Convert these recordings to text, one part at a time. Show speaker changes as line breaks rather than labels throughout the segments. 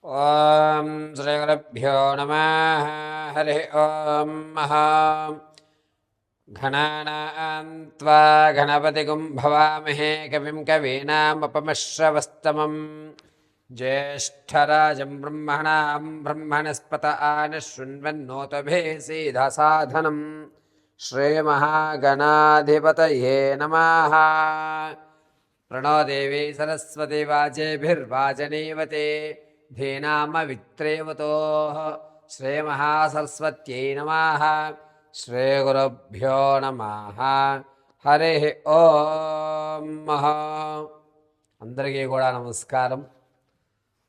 ఓం శ్రీ గురుభ్యో నమః. హరి ఓం మహా గణానాం త్వా గణపతిగుం భవామహే కవిం కవీనాముపమశ్రవస్తమం జ్యేష్ఠరాజం బ్రహ్మణాం బ్రహ్మణస్పత ఆనశృణ్వన్నోతభే సీదసాధనం శ్రీమహాగణాధిపతయే నమః. ప్రణో దేవీ సరస్వతి వాచేభిర్వాచనీవతే ధీనామవిత్రేవతో శ్రీమహాసరస్వత్యై నమః. శ్రీగురుభ్యో నమః. హరి ఓం. అందరికీ కూడా నమస్కారం.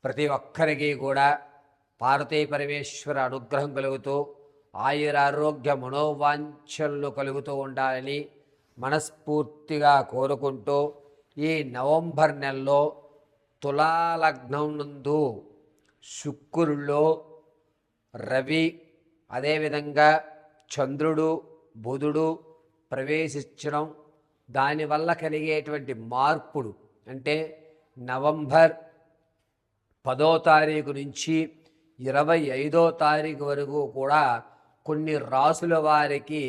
ప్రతి ఒక్కరికి కూడా పార్వతీ పరమేశ్వర అనుగ్రహం కలుగుతూ ఆయురారోగ్య మనోవాంఛలు కలుగుతూ ఉండాలని మనస్ఫూర్తిగా కోరుకుంటూ ఈ నవంబర్ నెలలో తులాలగ్నం నందు శుక్రుల్లో రవి అదేవిధంగా చంద్రుడు బుధుడు ప్రవేశించడం, దానివల్ల కలిగేటువంటి మార్పులు అంటే నవంబర్ 10వ తారీఖు నుంచి 25వ తారీఖు వరకు కూడా కొన్ని రాసుల వారికి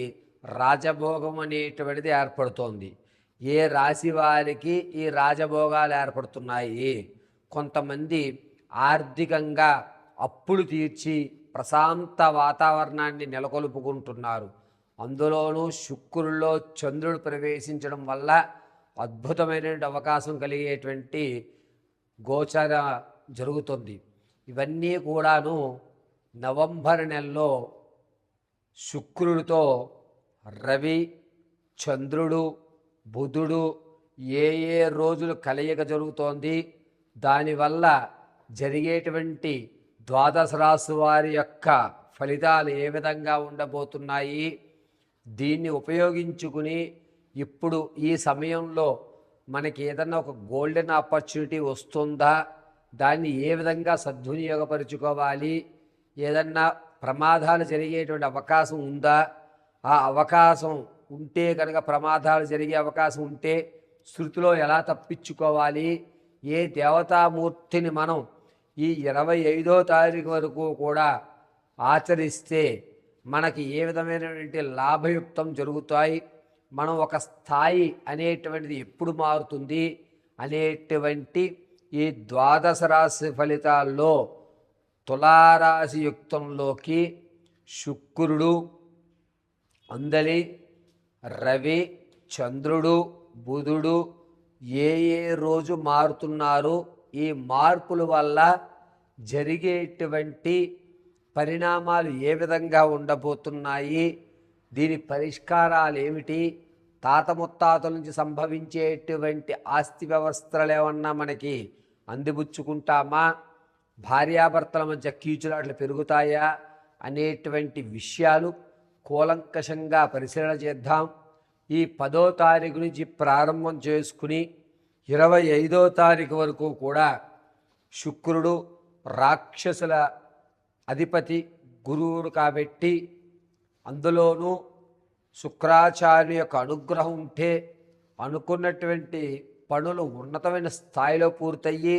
రాజభోగం అనేటువంటిది ఏర్పడుతోంది. ఏ రాశి వారికి ఈ రాజభోగాలు ఏర్పడుతున్నాయి? కొంతమంది ఆర్థికంగా అప్పులు తీర్చి ప్రశాంత వాతావరణాన్ని నెలకొల్పుకుంటున్నారు. అందులోనూ శుక్రుల్లో చంద్రుడు ప్రవేశించడం వల్ల అద్భుతమైనటువంటి అవకాశం కలిగేటువంటి గోచర జరుగుతుంది. ఇవన్నీ కూడాను నవంబర్ నెలలో శుక్రుడితో రవి చంద్రుడు బుధుడు ఏ రోజులు కలయిక జరుగుతోంది, దానివల్ల జరిగేటువంటి ద్వాదశ రాశి వారి యొక్క ఫలితాలు ఏ విధంగా ఉండబోతున్నాయి, దీన్ని ఉపయోగించుకుని ఇప్పుడు ఈ సమయంలో మనకి ఏదన్నా ఒక గోల్డెన్ ఆపర్చునిటీ వస్తుందా, దాన్ని ఏ విధంగా సద్వినియోగపరుచుకోవాలి, ఏదన్నా ప్రమాదాలు జరిగేటువంటి అవకాశం ఉందా, ఆ అవకాశం ఉంటే కనుక ప్రమాదాలు జరిగే అవకాశం ఉంటే శృతిలో ఎలా తప్పించుకోవాలి, ఏ దేవతామూర్తిని మనం ఈ 25వ తారీఖు వరకు కూడా ఆచరిస్తే మనకి ఏ విధమైనటువంటి లాభయుక్తం జరుగుతాయి, మనం ఒక స్థాయి అనేటువంటిది ఎప్పుడు మారుతుంది అనేటువంటి ఈ ద్వాదశ రాశి ఫలితాల్లో తులారాశి యుక్తంలోకి శుక్రుడు అందలి రవి చంద్రుడు బుధుడు ఏ రోజు మారుతున్నారు, ఈ మార్పుల వల్ల జరిగేటువంటి పరిణామాలు ఏ విధంగా ఉండబోతున్నాయి, దీని పరిష్కారాలు ఏమిటి, తాత ముత్తాతల నుంచి సంభవించేటువంటి ఆస్తి వ్యవస్థలు ఏమన్నా మనకి అందిపుచ్చుకుంటామా, భార్యాభర్తల మధ్య కీచులాట్లు పెరుగుతాయా అనేటువంటి విషయాలు కూలంకషంగా పరిశీలన చేద్దాం. ఈ 10వ తారీఖు నుంచి ప్రారంభం చేసుకుని 25వ తారీఖు వరకు కూడా శుక్రుడు రాక్షసుల అధిపతి గురువుడు కాబట్టి, అందులోనూ శుక్రాచార్య యొక్క అనుగ్రహం ఉంటే అనుకున్నటువంటి పనులు ఉన్నతమైన స్థాయిలో పూర్తయ్యి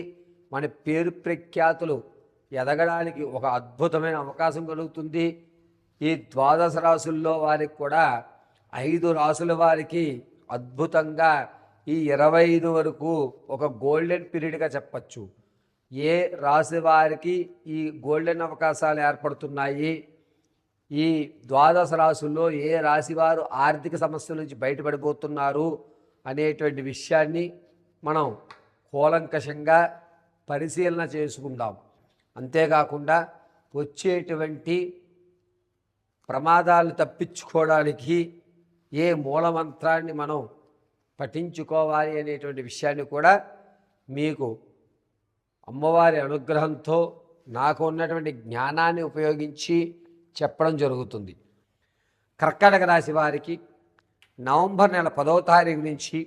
మన పేరు ప్రఖ్యాతులు ఎదగడానికి ఒక అద్భుతమైన అవకాశం కలుగుతుంది. ఈ ద్వాదశ రాశుల్లో వారికి కూడా 5 రాశుల వారికి అద్భుతంగా ఈ 25 వరకు ఒక గోల్డెన్ పీరియడ్గా చెప్పచ్చు. ఏ రాశి వారికి ఈ గోల్డెన్ అవకాశాలు ఏర్పడుతున్నాయి, ఈ ద్వాదశ రాశుల్లో ఏ రాశి వారు ఆర్థిక సమస్యల నుంచి బయటపడిపోతున్నారు అనేటువంటి విషయాన్ని మనం కూలంకషంగా పరిశీలన చేసుకుందాం. అంతేకాకుండా వచ్చేటువంటి ప్రమాదాలు తప్పించుకోవడానికి ఏ మూలమంత్రాన్ని మనం పఠించుకోవాలి అనేటువంటి విషయాన్ని కూడా మీకు అమ్మవారి అనుగ్రహంతో నాకు ఉన్నటువంటి జ్ఞానాన్ని ఉపయోగించి చెప్పడం జరుగుతుంది. కర్కాటక రాశి వారికి నవంబర్ నెల 10వ తారీఖు నుంచి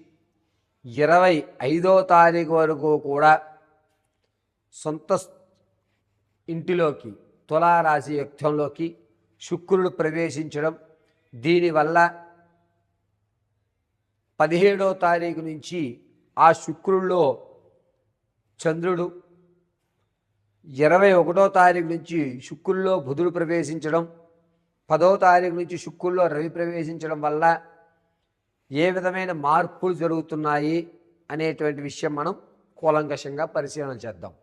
25వ తారీఖు వరకు కూడా సొంత ఇంటిలోకి తులారాశి యుక్తంలోకి శుక్రుడు ప్రవేశించడం, దీనివల్ల 17వ తారీఖు నుంచి ఆ శుక్రుల్లో చంద్రుడు 21వ తారీఖు నుంచి శుక్రుల్లో బుధుడు ప్రవేశించడం, 10వ తారీఖు నుంచి శుక్రుల్లో రవి ప్రవేశించడం వల్ల ఏ విధమైన మార్పులు జరుగుతున్నాయి అనేటువంటి విషయం మనం కూలంకషంగా పరిశీలన చేద్దాం.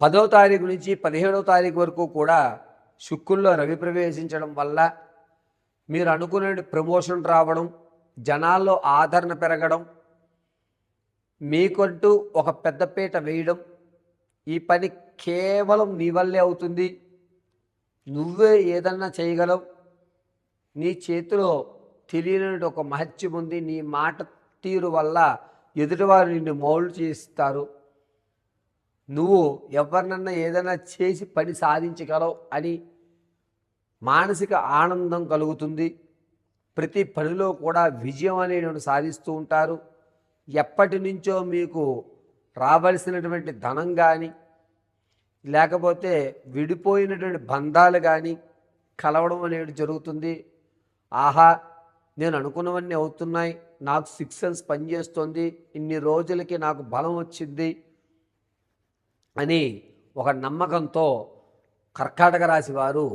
10వ తారీఖు నుంచి 17వ తారీఖు వరకు కూడా శుక్రుల్లో రవి ప్రవేశించడం వల్ల మీరు అనుకునే ప్రమోషన్ రావడం, జనాల్లో ఆదరణ పెరగడం, మీకంటూ ఒక పెద్దపీట వేయడం, ఈ పని కేవలం నీ వల్లే అవుతుంది, నువ్వే ఏదన్నా చేయగలవు, నీ చేతిలో తెలియని ఒక మహత్యం ఉంది, నీ మాట తీరు వల్ల ఎదుటివారు నిన్ను మౌలు చేస్తారు, నువ్వు ఎవరినన్నా ఏదైనా చేసి పని సాధించగలవు అని మానసిక ఆనందం కలుగుతుంది. ప్రతి పనిలో కూడా విజయం అనేటువంటి సాధిస్తూ ఉంటారు. ఎప్పటి నుంచో మీకు రావలసినటువంటి ధనం కానీ లేకపోతే విడిపోయినటువంటి బంధాలు కానీ కలవడం అనేది జరుగుతుంది. ఆహా, నేను అనుకున్నవన్నీ అవుతున్నాయి, నాకు 6 సెన్స్ పనిచేస్తుంది, ఇన్ని రోజులకి నాకు బలం వచ్చింది అని ఒక నమ్మకంతో కర్కాటక రాశి వారు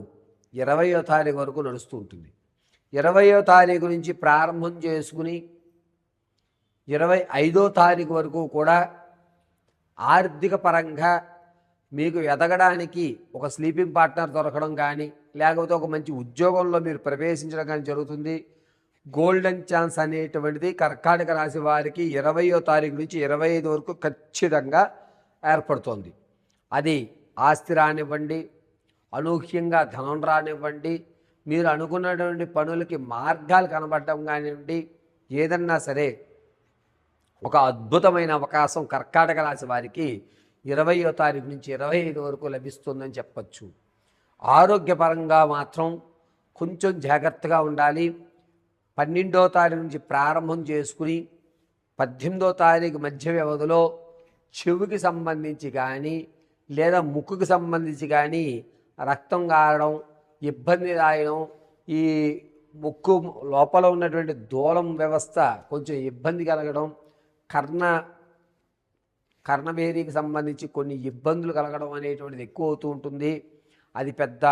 20వ తారీఖు వరకు నడుస్తూ ఉంటుంది. 20వ తారీఖు నుంచి ప్రారంభం చేసుకుని 25వ తారీఖు వరకు కూడా ఆర్థిక పరంగా మీకు ఎదగడానికి ఒక స్లీపింగ్ పార్ట్నర్ దొరకడం కానీ లేకపోతే ఒక మంచి ఉద్యోగంలో మీరు ప్రవేశించడం కానీ జరుగుతుంది. గోల్డెన్ ఛాన్స్ అనేటువంటిది కర్కాటక రాశి వారికి 20వ తారీఖు నుంచి 25 వరకు ఖచ్చితంగా ఏర్పడుతోంది. అది ఆస్తి రానివ్వండి, అనూహ్యంగా ధనం రానివ్వండి, మీరు అనుకున్నటువంటి పనులకి మార్గాలు కనబడటం కానివ్వండి, ఏదన్నా సరే ఒక అద్భుతమైన అవకాశం కర్కాటక రాశి వారికి 20వ తారీఖు నుంచి 25 వరకు లభిస్తుందని చెప్పచ్చు. ఆరోగ్యపరంగా మాత్రం కొంచెం జాగ్రత్తగా ఉండాలి. 12వ తారీఖు నుంచి ప్రారంభం చేసుకుని 18వ తారీఖు మధ్య వ్యవధిలో చెవికి సంబంధించి కానీ లేదా ముక్కుకి సంబంధించి కానీ రక్తం కారడం, ఇబ్బంది రాయడం, ఈ ముక్కు లోపల ఉన్నటువంటి దూలం వ్యవస్థ కొంచెం ఇబ్బంది కలగడం, కర్ణవేరికి సంబంధించి కొన్ని ఇబ్బందులు కలగడం అనేటువంటిది ఎక్కువ అవుతూ ఉంటుంది. అది పెద్ద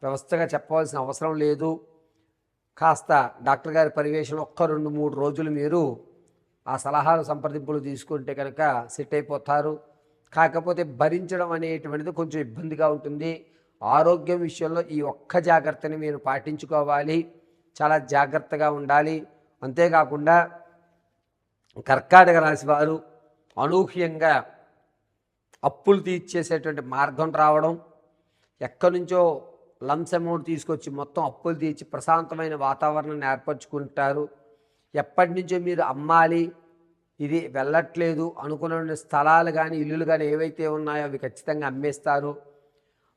వ్యవస్థగా చెప్పవలసిన అవసరం లేదు. కాస్త డాక్టర్ గారి పర్యవేక్షణ 1-2-3 రోజులు మీరు ఆ సలహాలు సంప్రదింపులు తీసుకుంటే కనుక సెట్ అయిపోతారు. కాకపోతే భరించడం అనేటువంటిది కొంచెం ఇబ్బందిగా ఉంటుంది. ఆరోగ్యం విషయంలో ఈ ఒక్క జాగ్రత్తని మీరు పాటించుకోవాలి, చాలా జాగ్రత్తగా ఉండాలి. అంతేకాకుండా కర్కాటక రాశి వారు అనూహ్యంగా అప్పులు తీర్చేసేటువంటి మార్గం రావడం, ఎక్కడి నుంచో లంప్స్ అమౌంట్ తీసుకొచ్చి మొత్తం అప్పులు తీర్చి ప్రశాంతమైన వాతావరణాన్ని ఏర్పరచుకుంటారు. ఎప్పటి నుంచో మీరు అమ్మాలి, ఇది వెళ్ళట్లేదు అనుకున్న స్థలాలు కానీ ఇల్లులు కానీ ఏవైతే ఉన్నాయో అవి ఖచ్చితంగా అమ్మేస్తారు.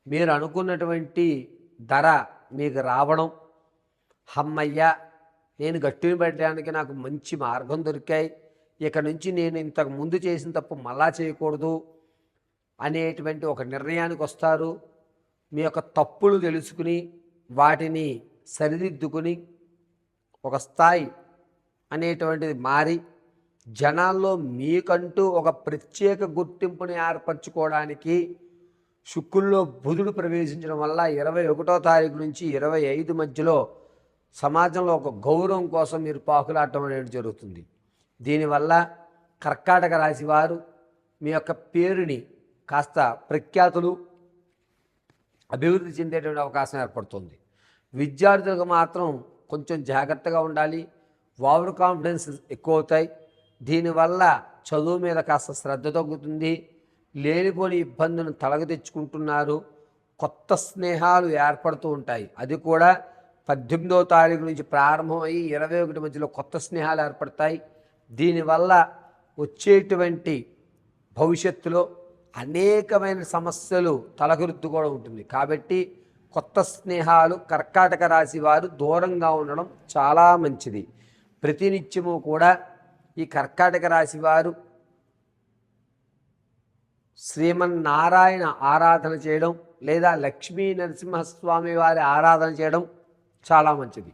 మీరు అనుకున్నటువంటి ధర మీకు రావడం, అమ్మయ్య నేను గట్టుని పెట్టడానికి నాకు మంచి మార్గం దొరికాయి, ఇక నుంచి నేను ఇంతకు ముందు చేసిన తప్పు మళ్ళా చేయకూడదు అనేటువంటి ఒక నిర్ణయానికి వస్తారు. మీ యొక్క తప్పులు తెలుసుకుని వాటిని సరిదిద్దుకుని ఒక స్థాయి అనేటువంటిది మారి జనాల్లో మీకంటూ ఒక ప్రత్యేక గుర్తింపుని ఏర్పరచుకోవడానికి శుక్రుల్లో బుధుడు ప్రవేశించడం వల్ల 21వ తారీఖు నుంచి 25 మధ్యలో సమాజంలో ఒక గౌరవం కోసం మీరు పాకులాడటం అనేది జరుగుతుంది. దీనివల్ల కర్కాటక రాశి వారు మీ యొక్క పేరుని కాస్త ప్రఖ్యాతులు అభివృద్ధి చెందేటువంటి అవకాశం ఏర్పడుతుంది. విద్యార్థులకు మాత్రం కొంచెం జాగ్రత్తగా ఉండాలి, ఓవర్ కాన్ఫిడెన్స్ ఎక్కువ అవుతాయి. దీనివల్ల చదువు మీద కాస్త శ్రద్ధ తగ్గుతుంది, లేనిపోని ఇబ్బందులను తలగ తెచ్చుకుంటున్నారు, కొత్త స్నేహాలు ఏర్పడుతూ ఉంటాయి. అది కూడా 18వ తారీఖు నుంచి ప్రారంభమై 21 మధ్యలో కొత్త స్నేహాలు ఏర్పడతాయి. దీనివల్ల వచ్చేటువంటి భవిష్యత్తులో అనేకమైన సమస్యలు తలకెత్తుతూ కూడా ఉంటుంది. కాబట్టి కొత్త స్నేహాలు కర్కాటక రాశి వారు దూరంగా ఉండడం చాలా మంచిది. ప్రతినిత్యము కూడా ఈ కర్కాటక రాశి వారు శ్రీమన్నారాయణ ఆరాధన చేయడం లేదా లక్ష్మీ నరసింహస్వామి వారి ఆరాధన చేయడం చాలా మంచిది.